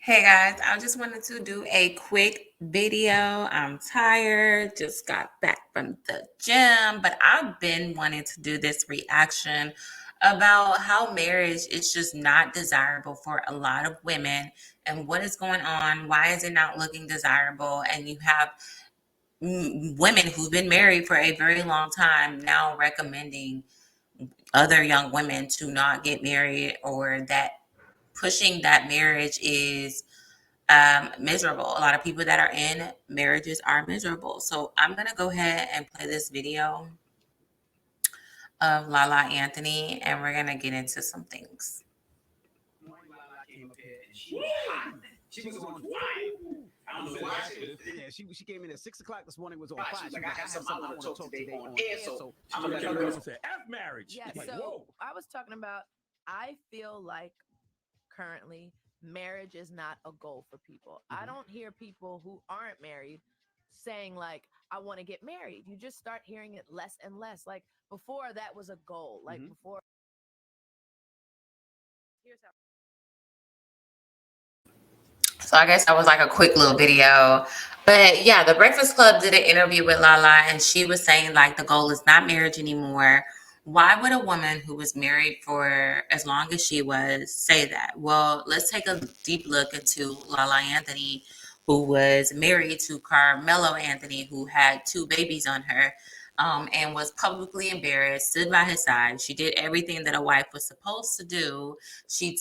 Hey guys, I just wanted to do a quick video. I'm tired, just got back from the gym, but I've been wanting to do this reaction about how marriage is just not desirable for a lot of women and what is going on. Why is it not looking desirable? And you have women who've been married for a very long time now recommending other young women to not get married, or that pushing that marriage is miserable. A lot of people that are in marriages are miserable. So I'm going to go ahead and play this video of Lala Anthony, and we're going to get into some things. Morning, Lala came up here and she was hot. She was on fire. I don't know if watched it. Yeah, she came in at 6 o'clock this morning. Was on fire. She was like, I have something I want to talk today on air. So I'm gonna let her say F marriage. Yeah, Like, so whoa. I was talking about, I feel like currently marriage is not a goal for people. I don't hear people who aren't married saying, like, I want to get married. You just start hearing it less and less. Like, before that was a goal. Like, before. Here's how. So I guess that was like a quick little video. But yeah, the Breakfast Club did an interview with Lala, and she was saying like the goal is not marriage anymore. Why would a woman who was married for as long as she was say that? Well, let's take a deep look into Lala Anthony, who was married to Carmelo Anthony, who had two babies on her. And was publicly embarrassed, stood by his side. She did everything that a wife was supposed to do. She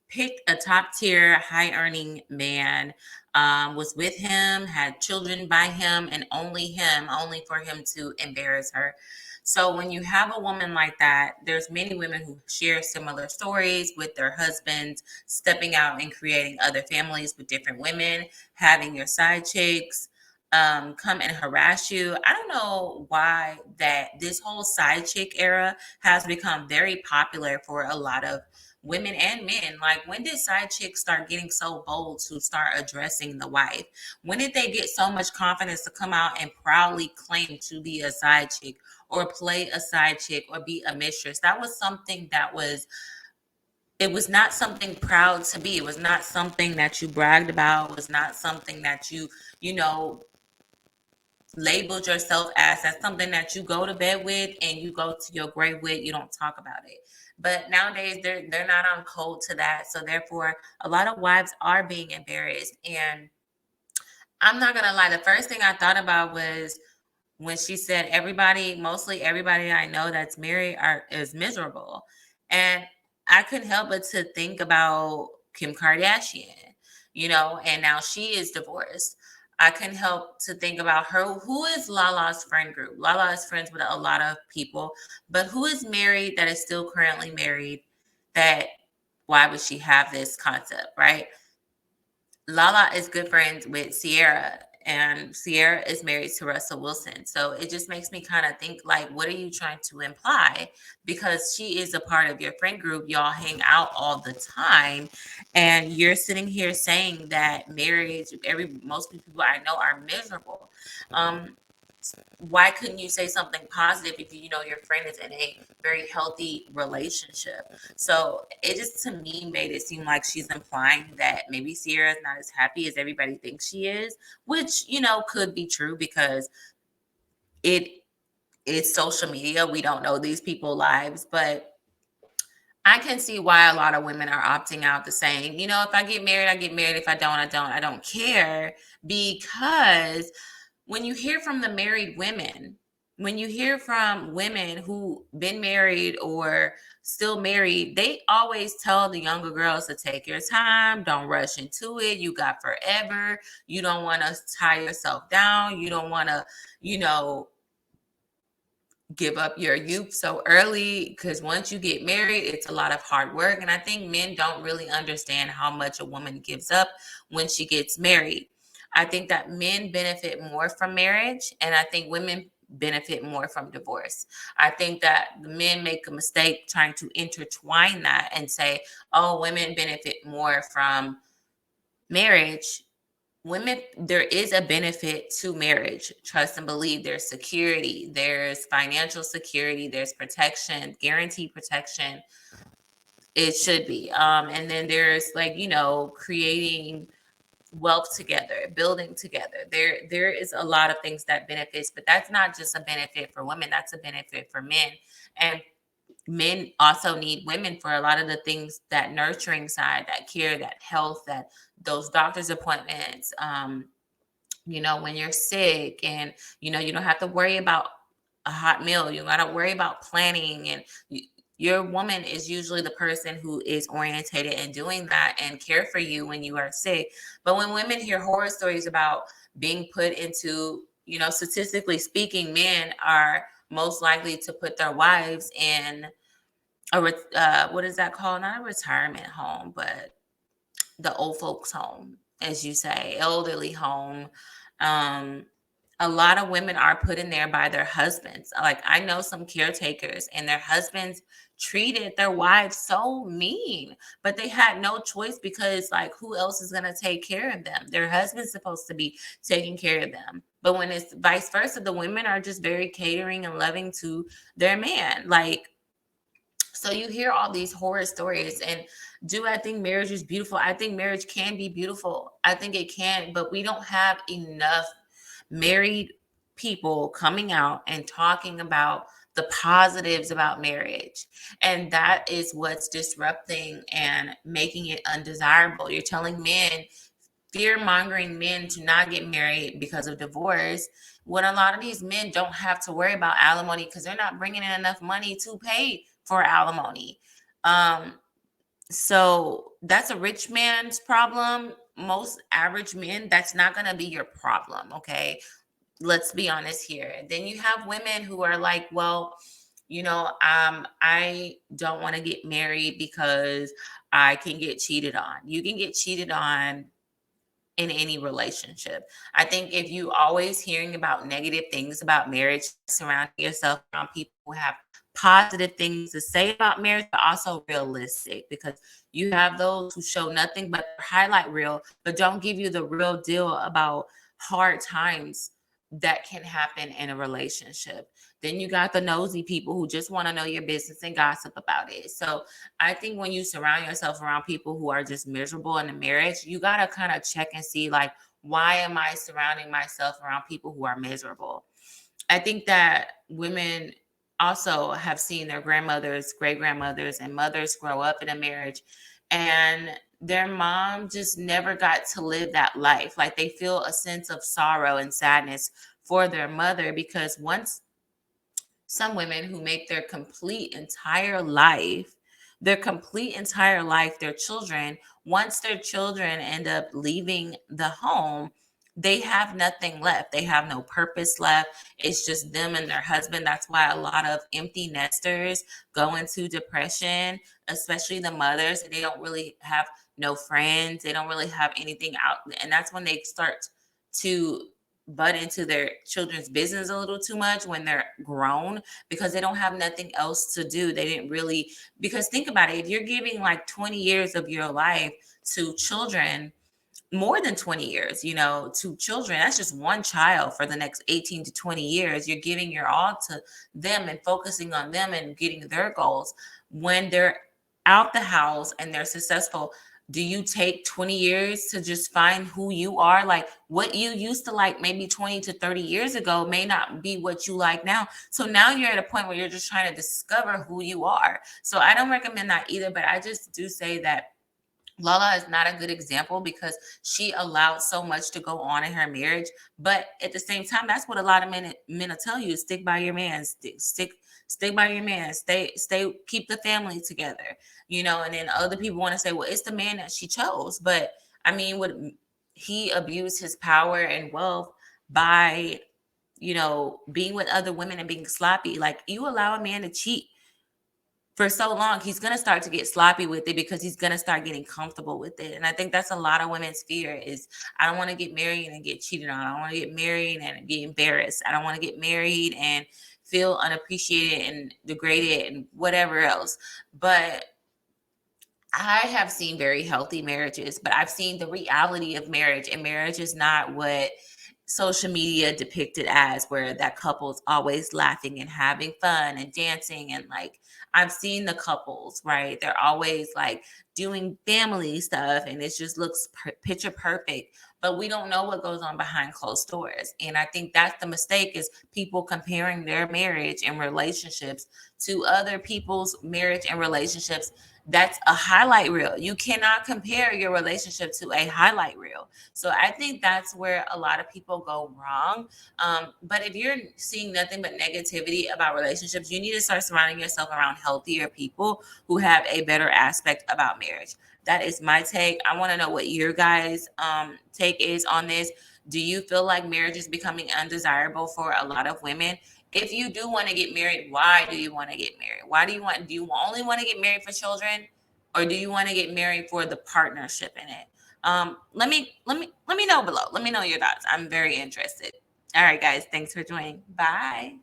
picked a top tier, high earning man, was with him, had children by him, and only for him to embarrass her. So when you have a woman like that, there's many women who share similar stories with their husbands stepping out and creating other families with different women, having your side chicks come and harass you. I don't know why that this whole side chick era has become very popular for a lot of women and men. Like, when did side chicks start getting so bold to start addressing the wife? When did they get so much confidence to come out and proudly claim to be a side chick or play a side chick or be a mistress? That was something that was, it was not something proud to be. It was not something that you bragged about. It was not something that you know, labeled yourself as. That's something that you go to bed with and you go to your grave with. You don't talk about it. But nowadays they're not on code to that. So therefore, a lot of wives are being embarrassed. And I'm not gonna lie, the first thing I thought about was when she said mostly everybody I know that's married is miserable. And I couldn't help but to think about Kim Kardashian, and now she is divorced. I couldn't help to think about her. Who is Lala's friend group? Lala is friends with a lot of people, but who is married that is still currently married? That Why would she have this concept, right? Lala is good friends with Sierra, and Sierra is married to Russell Wilson. So it just makes me kind of think, like, what are you trying to imply? Because she is a part of your friend group. Y'all hang out all the time, and you're sitting here saying that marriage, most people I know are miserable. Um, why couldn't you say something positive if you know your friend is in a very healthy relationship? So it just, to me, made it seem like she's implying that maybe Sierra is not as happy as everybody thinks she is, which could be true because it is social media. We don't know these people's lives, but I can see why a lot of women are opting out to saying, if I get married, I get married. If I don't, I don't. I don't care. Because when you hear from the married women, when you hear from women who been married or still married, they always tell the younger girls to take your time, don't rush into it. You got forever. You don't want to tie yourself down. You don't want to, you know, give up your youth so early, because once you get married, it's a lot of hard work. And I think men don't really understand how much a woman gives up when she gets married. I think that men benefit more from marriage, and I think women benefit more from divorce. I think that the men make a mistake trying to intertwine that and say, oh, women benefit more from marriage. Women, there is a benefit to marriage. Trust and believe. There's security, there's financial security, there's protection, guaranteed protection. It should be. And then there's like, creating wealth together, building together. There is a lot of things that benefits, but that's not just a benefit for women, that's a benefit for men. And men also need women for a lot of the things, that nurturing side, that care, that health, that those doctor's appointments, when you're sick, and you don't have to worry about a hot meal, you got to worry about planning, and your woman is usually the person who is orientated in doing that and care for you when you are sick. But when women hear horror stories about being put into, statistically speaking, men are most likely to put their wives in what is that called, not a retirement home, but the old folks home, as you say, elderly home. Um, a lot of women are put in there by their husbands. Like, I know some caretakers, and their husbands treated their wives so mean, but they had no choice, because like, who else is going to take care of them? Their husband's supposed to be taking care of them. But when it's vice versa, the women are just very catering and loving to their man. Like, so you hear all these horror stories. And do I think marriage is beautiful? I think marriage can be beautiful. I think it can, but we don't have enough married people coming out and talking about the positives about marriage. And that is what's disrupting and making it undesirable. You're telling men, fear mongering men, to not get married because of divorce, when a lot of these men don't have to worry about alimony, because they're not bringing in enough money to pay for alimony. Um, so that's a rich man's problem. Most average men, that's not going to be your problem. Okay. Let's be honest here. Then you have women who are like, well, I don't want to get married because I can get cheated on. You can get cheated on in any relationship. I think if you always hearing about negative things about marriage, surrounding yourself around people who have positive things to say about marriage, but also realistic, because you have those who show nothing but highlight reel, but don't give you the real deal about hard times that can happen in a relationship. Then you got the nosy people who just want to know your business and gossip about it. So I think when you surround yourself around people who are just miserable in a marriage, you got to kind of check and see, like, why am I surrounding myself around people who are miserable? I think that women also have seen their grandmothers, great grandmothers, and mothers grow up in a marriage, and their mom just never got to live that life. Like, they feel a sense of sorrow and sadness for their mother, because once some women who make their complete entire life, their children, once their children end up leaving the home, they have nothing left. They have no purpose left. It's just them and their husband. That's why a lot of empty nesters go into depression, especially the mothers. They don't really have no friends. They don't really have anything out. And that's when they start to butt into their children's business a little too much when they're grown, because they don't have nothing else to do. They didn't really, because think about it, if you're giving like 20 years of your life to children, more than 20 years, to children, that's just one child for the next 18 to 20 years. You're giving your all to them and focusing on them and getting their goals. When they're out the house and they're successful, do you take 20 years to just find who you are? Like, what you used to like maybe 20 to 30 years ago may not be what you like now. So now you're at a point where you're just trying to discover who you are. So I don't recommend that either, but I just do say that Lala is not a good example, because she allowed so much to go on in her marriage. But at the same time, that's what a lot of men will tell you: stick by your man, stick by your man, stay, keep the family together. And then other people want to say, well, it's the man that she chose. But I mean, what, he abused his power and wealth by, being with other women and being sloppy. Like, you allow a man to cheat for so long, he's going to start to get sloppy with it, because he's going to start getting comfortable with it. And I think that's a lot of women's fear is, I don't want to get married and get cheated on. I don't want to get married and be embarrassed. I don't want to get married and feel unappreciated and degraded and whatever else. But I have seen very healthy marriages, but I've seen the reality of marriage, and marriage is not what social media depicted as, where that couple's always laughing and having fun and dancing, and like I've seen the couples, right? They're always like doing family stuff and it just looks picture perfect, but we don't know what goes on behind closed doors. And I think that's the mistake, is people comparing their marriage and relationships to other people's marriage and relationships. That's a highlight reel. You cannot compare your relationship to a highlight reel. So I think that's where a lot of people go wrong. But if you're seeing nothing but negativity about relationships, you need to start surrounding yourself around healthier people who have a better aspect about marriage. That is my take. I want to know what your guys' take is on this. Do you feel like marriage is becoming undesirable for a lot of women? If you do want to get married, why do you want to get married? Why do you only want to get married for children, or do you want to get married for the partnership in it? Let me know below. Let me know your thoughts. I'm very interested. All right, guys. Thanks for joining. Bye.